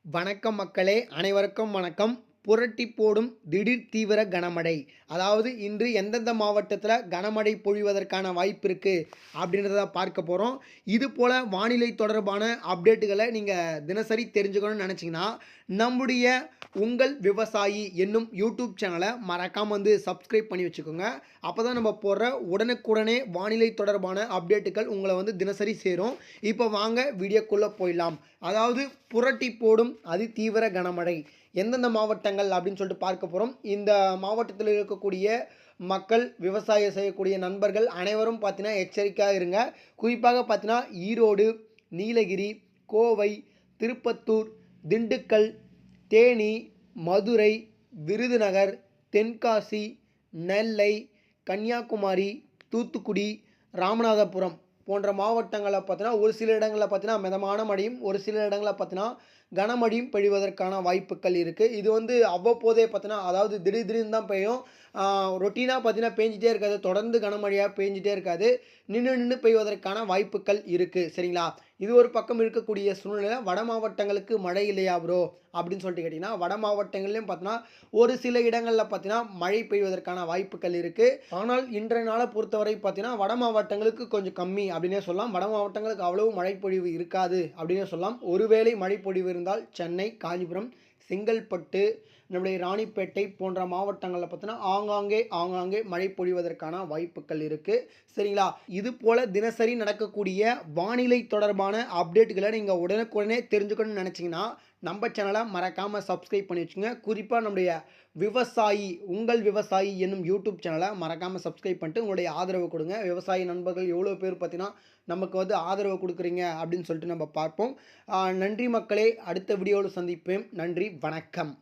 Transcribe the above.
வணக்கம் மக்களே, அனைவருக்கும் வணக்கம். புரட்டி போடும் திடீர் தீவிர கனமழை. அதாவது இன்று எந்தெந்த மாவட்டத்தில கனமழை பொழிவதற்கான வாய்ப்பு இருக்கு அப்படின்றத பார்க்க போறோம். இது போல வானிலை தொடர்பான அப்டேட்டுகள நீங்க தினசரி தெரிஞ்சுக்கணும்னு நெனச்சீங்கன்னா, நம்முடைய உங்கள் விவசாயி என்னும் யூடியூப் சேனல மறக்காம சப்ஸ்கிரைப் பண்ணி வச்சுக்கோங்க. அப்பதான் நம்ம போடுற உடனுக்குடனே வானிலை தொடர்பான அப்டேட்டுகள் உங்கள தினசரி சேரும். இப்போ வாங்க வீடியோக்குள்ள போயிடலாம். அதாவது புரட்டி போடும் அதிதீவிர கனமழை. எந்தெந்த மாவட்டங்கள் அப்படின்னு சொல்லிட்டு பார்க்க போறோம். இந்த மாவட்டத்தில் இருக்கக்கூடிய மக்கள், விவசாயம் செய்யக்கூடிய நண்பர்கள் அனைவரும் பார்த்தீங்கன்னா எச்சரிக்கையா இருங்க. குறிப்பாக பார்த்தீங்கன்னா ஈரோடு, நீலகிரி, கோவை, திருப்பத்தூர், திண்டுக்கல், தேனி, மதுரை, விருதுநகர், தென்காசி, நெல்லை, கன்னியாகுமரி, தூத்துக்குடி, ராமநாதபுரம் போன்ற மாவட்டங்கள்ல பார்த்தீங்கன்னா, ஒரு சில இடங்கள்ல பார்த்தீங்கன்னா மிதமான மழையும், ஒரு சில இடங்கள்ல பார்த்தீங்கன்னா கனமழையும் பெய்வதற்கான வாய்ப்புகள் இருக்கு. இது அவ்வப்போதே பார்த்தீங்கன்னா, அதாவது திடீர் திடீர்னு தான் பெய்யும். ரொட்டீனா பார்த்தீங்கன்னா பேஞ்சுட்டே இருக்காது. தொடர்ந்து கனமழையா பேஞ்சுட்டே இருக்காது. நின்னு நின்னு பெய்வதற்கான வாய்ப்புகள் இருக்கு. சரிங்களா? இது ஒரு பக்கம் இருக்கக்கூடிய சூழ்நிலை. வட மாவட்டங்களுக்கு மழை இல்லையா ப்ரோ? அப்படின்னு சொல்லிட்டு கேட்டீங்கன்னா, வட மாவட்டங்கள்லயும் பார்த்தீங்கன்னா, ஒரு சில இடங்கள்ல பார்த்தீங்கன்னா, மழை பெய்வதற்கான வாய்ப்புகள் இருக்கு. ஆனால் இன்றைய நாள பொறுத்தவரை பார்த்தீங்கன்னா, வட மாவட்டங்களுக்கு கொஞ்சம் கம்மி அப்படின்னே சொல்லலாம். வட மாவட்டங்களுக்கு அவ்வளவு மழைப்பொழிவு இருக்காது அப்படின்னே சொல்லலாம். ஒருவேளை மழைப்பொழிவு இருந்தால் சென்னை, காஞ்சிபுரம், செங்கல்பட்டு, நம்முடைய ராணிப்பேட்டை போன்ற மாவட்டங்கள்ல பார்த்தீங்கன்னா, ஆங்காங்கே மழை பொழிவதற்கான வாய்ப்புகள் இருக்கு. சரிங்களா? இது போல தினசரி நடக்கக்கூடிய வானிலை தொடர்பான அப்டேட்டுகள நீங்க உடனுக்குடனே தெரிஞ்சுக்கணும்னு நெனச்சீங்கன்னா, நம்ம சேனல மறக்காம சப்ஸ்கிரைப் பண்ணி வச்சுக்கங்க. குறிப்பா நம்முடைய விவசாயி, உங்கள் விவசாயி என்னும் யூடியூப் சேனல மறக்காம சப்ஸ்கிரைப் பண்ணிட்டு உங்களுடைய ஆதரவு கொடுங்க. விவசாயி நண்பர்கள் எவ்வளோ பேர் பார்த்தீங்கன்னா, நமக்கு ஆதரவு குடுக்குறீங்க அப்படின்னு சொல்லிட்டு நம்ம பார்ப்போம். நன்றி மக்களே! அடுத்த வீடியோல சந்திப்பேன். நன்றி, வணக்கம்.